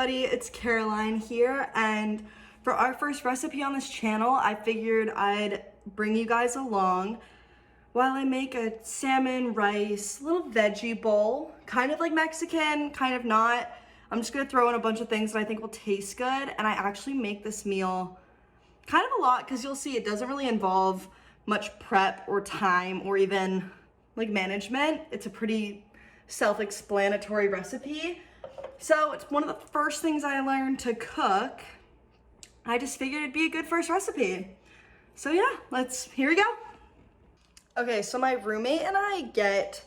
everybody, it's Caroline here, and for our first recipe on this channel, I figured I'd bring you guys along while I make a salmon, rice, little veggie bowl, kind of like Mexican, kind of not. I'm just gonna throw in a bunch of things that I think will taste good, and I actually make this meal kind of a lot because you'll see it doesn't really involve much prep or time or even like management. It's a pretty self-explanatory recipe. So it's one of the first things I learned to cook. I just figured it'd be a good first recipe. So yeah, here we go. Okay, so my roommate and I get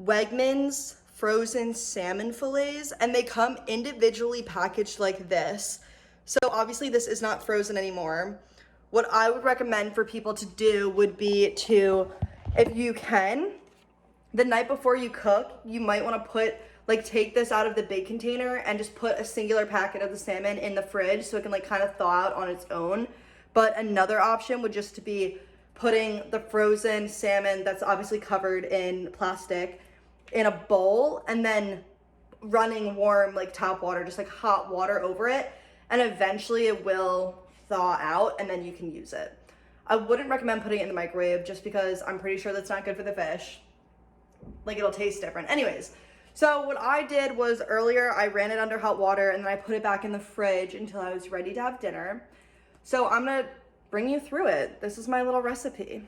Wegmans frozen salmon fillets, and they come individually packaged like this. So obviously this is not frozen anymore. What I would recommend for people to do would be to, if you can, the night before you cook, you might want to take this out of the big container and just put a singular packet of the salmon in the fridge so it can kind of thaw out on its own. But another option would just to be putting the frozen salmon that's obviously covered in plastic in a bowl and then running warm tap water, just hot water over it, and eventually it will thaw out and then you can use it. I wouldn't recommend putting it in the microwave just because I'm pretty sure that's not good for the fish. It'll taste different. Anyways, so what I did was earlier I ran it under hot water and then I put it back in the fridge until I was ready to have dinner. So I'm gonna bring you through it. This is my little recipe.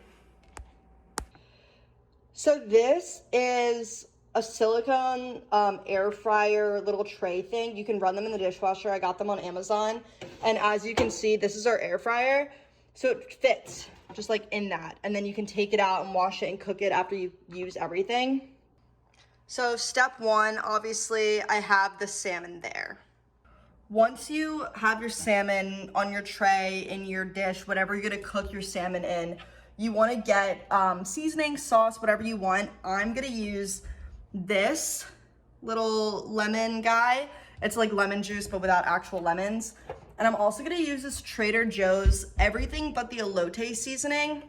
So this is a silicone air fryer little tray thing. You can run them in the dishwasher. I got them on Amazon. And as you can see, this is our air fryer. So it fits just in that. And then you can take it out and wash it and cook it after you use everything. So step one, obviously I have the salmon there. Once you have your salmon on your tray, in your dish, whatever you're gonna cook your salmon in, you wanna get seasoning, sauce, whatever you want. I'm gonna use this little lemon guy. It's like lemon juice, but without actual lemons. And I'm also gonna use this Trader Joe's everything but the elote seasoning.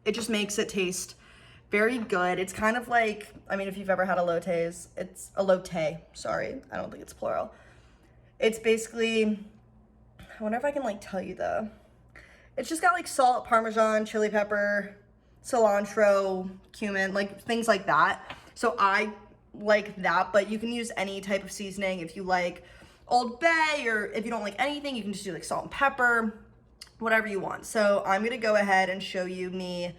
It just makes it taste very good. It's kind of like, if you've ever had elotes, it's elote, sorry. I don't think it's plural. It's basically, I wonder if I can tell you though. It's just got salt, Parmesan, chili pepper, cilantro, cumin, things like that. So I like that, but you can use any type of seasoning. If you like Old Bay, or if you don't like anything, you can just do salt and pepper, whatever you want. So I'm gonna go ahead and show you me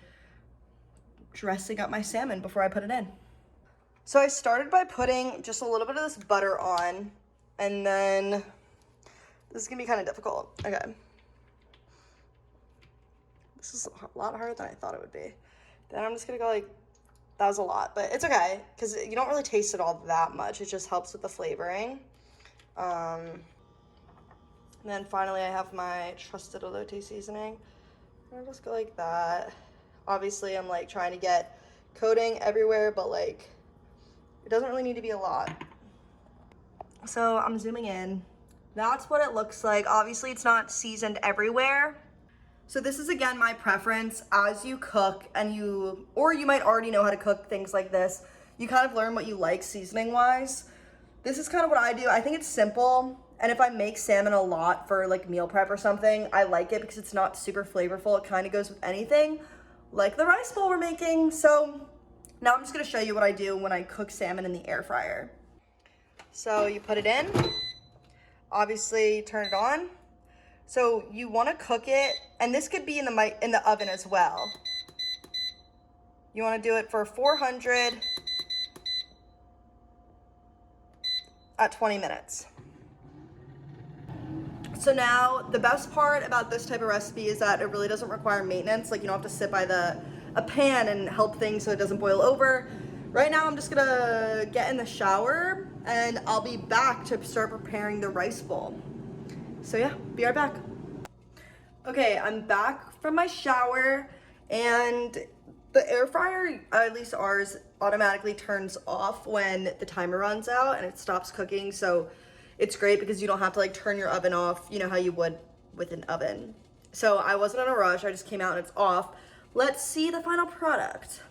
dressing up my salmon before I put it in. So I started by putting just a little bit of this butter on, and then this is gonna be kind of difficult. Okay. This is a lot harder than I thought it would be. Then I'm just gonna go that was a lot, but it's okay, because you don't really taste it all that much. It just helps with the flavoring. And then finally I have my trusted elote seasoning. I'll just go like that. Obviously I'm trying to get coating everywhere, but it doesn't really need to be a lot. So I'm zooming in. That's what it looks like. Obviously it's not seasoned everywhere. So this is again my preference. As you cook or you might already know how to cook things like this, you kind of learn what you like seasoning wise. This is kind of what I do. I think it's simple. And if I make salmon a lot for meal prep or something, I like it because it's not super flavorful. It kind of goes with anything, like the rice bowl we're making. So now I'm just gonna show you what I do when I cook salmon in the air fryer. So you put it in, obviously turn it on. So you wanna cook it, and this could be in the oven as well. You wanna do it for 400 at 20 minutes. So now the best part about this type of recipe is that it really doesn't require maintenance. You don't have to sit by a pan and help things so it doesn't boil over. Right now I'm just gonna get in the shower and I'll be back to start preparing the rice bowl. So yeah, be right back. Okay, I'm back from my shower, and the air fryer, at least ours, automatically turns off when the timer runs out and it stops cooking. So it's great because you don't have to turn your oven off, you know how you would with an oven. So I wasn't in a rush, I just came out and it's off. Let's see the final product.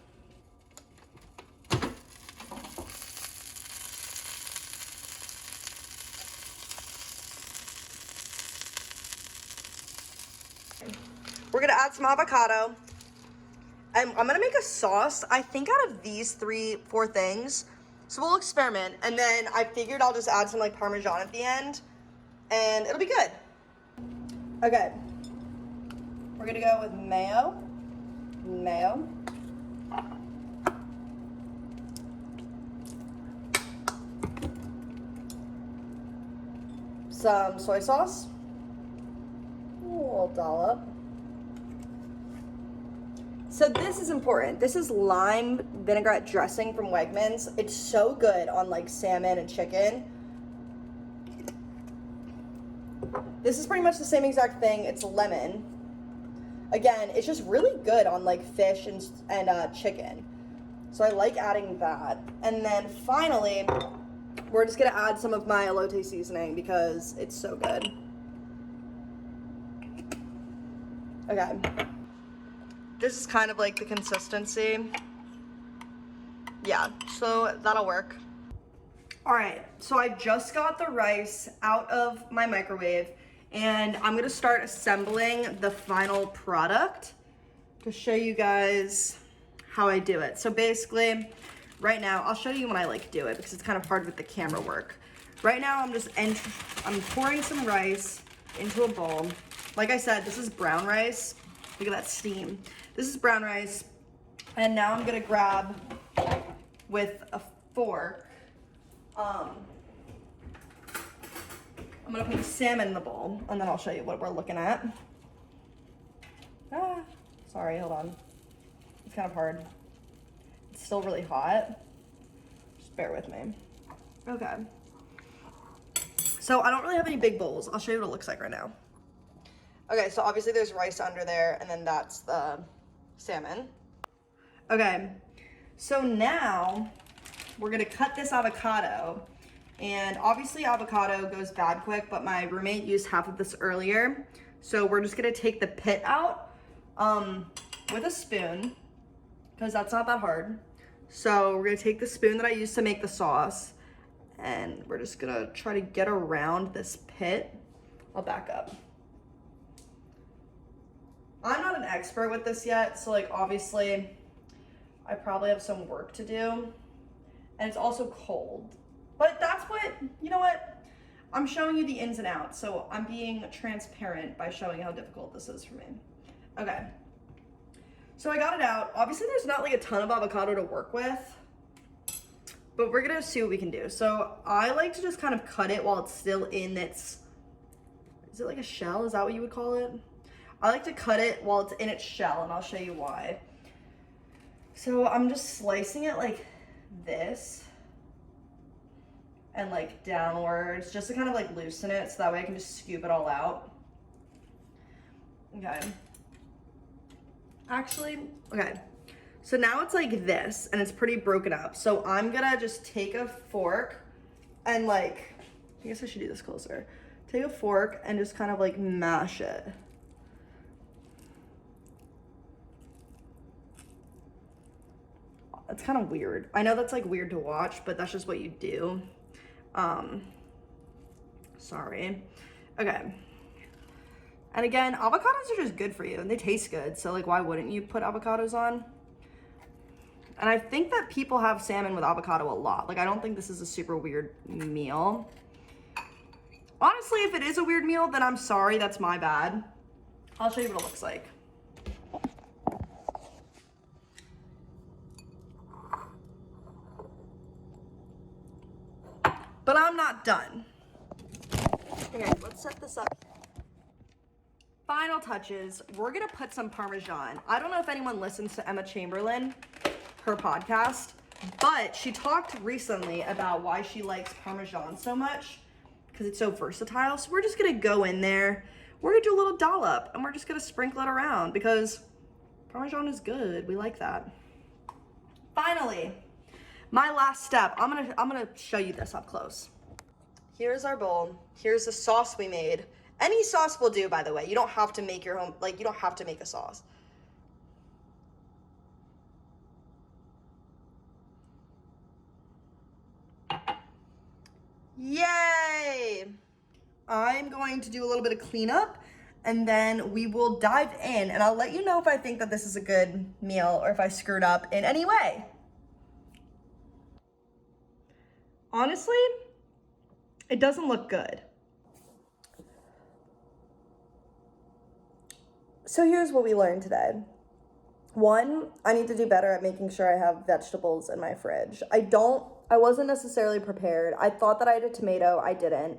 We're gonna add some avocado. And I'm gonna make a sauce, I think out of these 4 things. So we'll experiment. And then I figured I'll just add some like Parmesan at the end and it'll be good. Okay. We're gonna go with mayo. Some soy sauce. A little dollop. So this is important. This is lime vinaigrette dressing from Wegmans. It's so good on like salmon and chicken. This is pretty much the same exact thing. It's lemon. Again, it's just really good on like fish and chicken. So I like adding that. And then finally, we're just gonna add some of my elote seasoning because it's so good. Okay. This is kind of like the consistency. Yeah, so that'll work. All right, so I just got the rice out of my microwave and I'm gonna start assembling the final product to show you guys how I do it. So basically, right now, I'll show you when I like do it because it's kind of hard with the camera work. Right now, I'm pouring some rice into a bowl. Like I said, this is brown rice. Look at that steam. This is brown rice. And now I'm gonna grab with a fork. I'm gonna put the salmon in the bowl and then I'll show you what we're looking at. Sorry, hold on. It's kind of hard. It's still really hot. Just bear with me. Okay. So I don't really have any big bowls. I'll show you what it looks like right now. Okay, so obviously there's rice under there and then that's the salmon. Okay, so now we're gonna cut this avocado. And obviously avocado goes bad quick, but my roommate used half of this earlier. So we're just gonna take the pit out with a spoon, because that's not that hard. So we're gonna take the spoon that I used to make the sauce, and we're just gonna try to get around this pit. I'll back up. I'm not an expert with this yet, so like obviously I probably have some work to do. And it's also cold. But that's what, you know what? I'm showing you the ins and outs, so I'm being transparent by showing how difficult this is for me. Okay. So I got it out. Obviously there's not like a ton of avocado to work with, but we're gonna see what we can do. So I like to just kind of cut it while it's still in its, is it like a shell? Is that what you would call it? I like to cut it while it's in its shell, and I'll show you why. So I'm just slicing it like this and like downwards just to kind of like loosen it so that way I can just scoop it all out. Okay. Actually, okay. So now it's like this and it's pretty broken up. So I'm gonna just take a fork and like, I guess I should do this closer. Take a fork and just kind of like mash it. It's kind of weird. I know that's like weird to watch, but that's just what you do. Sorry. Okay. And again, avocados are just good for you and they taste good. So like, why wouldn't you put avocados on? And I think that people have salmon with avocado a lot. Like, I don't think this is a super weird meal. Honestly, if it is a weird meal, then I'm sorry, that's my bad. I'll show you what it looks like. But I'm not done. Okay, let's set this up. Final touches, we're gonna put some Parmesan. I don't know if anyone listens to Emma Chamberlain, her podcast, but she talked recently about why she likes Parmesan so much, because it's so versatile. So we're just gonna go in there, we're gonna do a little dollop, and we're just gonna sprinkle it around because Parmesan is good, we like that. Finally, my last step, I'm gonna show you this up close. Here's our bowl. Here's the sauce we made. Any sauce will do, by the way. You don't have to make your own, like, you don't have to make a sauce. Yay! I'm going to do a little bit of cleanup and then we will dive in, and I'll let you know if I think that this is a good meal or if I screwed up in any way. Honestly, it doesn't look good. So here's what we learned today. One, I need to do better at making sure I have vegetables in my fridge. I wasn't necessarily prepared. I thought that I had a tomato, I didn't.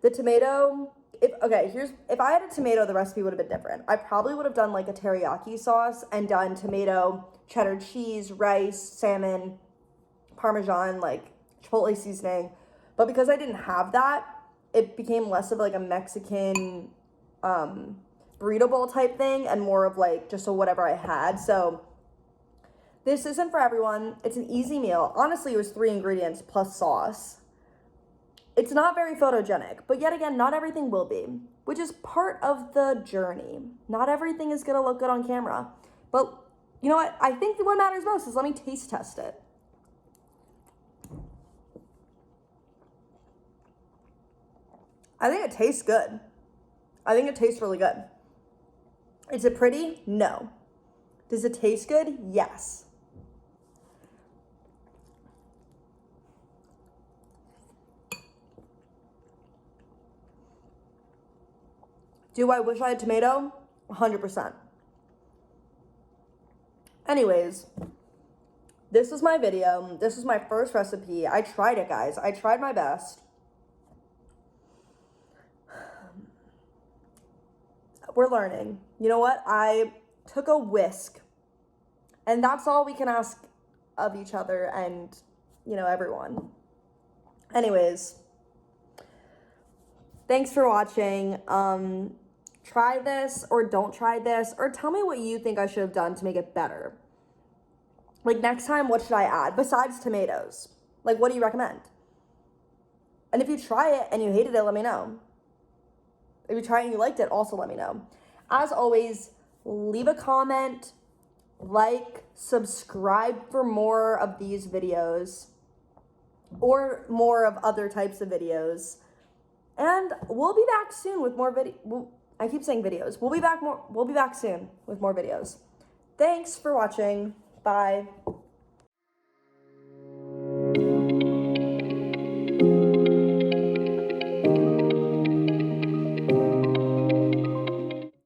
The tomato, if I had a tomato, the recipe would have been different. I probably would have done like a teriyaki sauce and done tomato, cheddar cheese, rice, salmon, Parmesan, like Chipotle seasoning. But because I didn't have that, it became less of like a Mexican burrito bowl type thing and more of like just a whatever I had. So this isn't for everyone. It's an easy meal. Honestly, it was 3 ingredients plus sauce. It's not very photogenic, but yet again, not everything will be, which is part of the journey. Not everything is gonna look good on camera. But you know what? I think what matters most is let me taste test it. I think it tastes good. I think it tastes really good. Is it pretty? No. Does it taste good? Yes. Do I wish I had tomato? 100%. Anyways, this is my video. This is my first recipe. I tried it, guys. I tried my best. We're learning. You know what? I took a whisk, and that's all we can ask of each other and, you know, everyone. Anyways, thanks for watching. Try this or don't try this, or tell me what you think I should have done to make it better. Like next time, what should I add besides tomatoes? Like, what do you recommend? And if you try it and you hated it, let me know. If you tried it and you liked it, also let me know. As always, leave a comment, like, subscribe for more of these videos or more of other types of videos. And we'll be back soon with more I keep saying videos. We'll be back soon with more videos. Thanks for watching. Bye.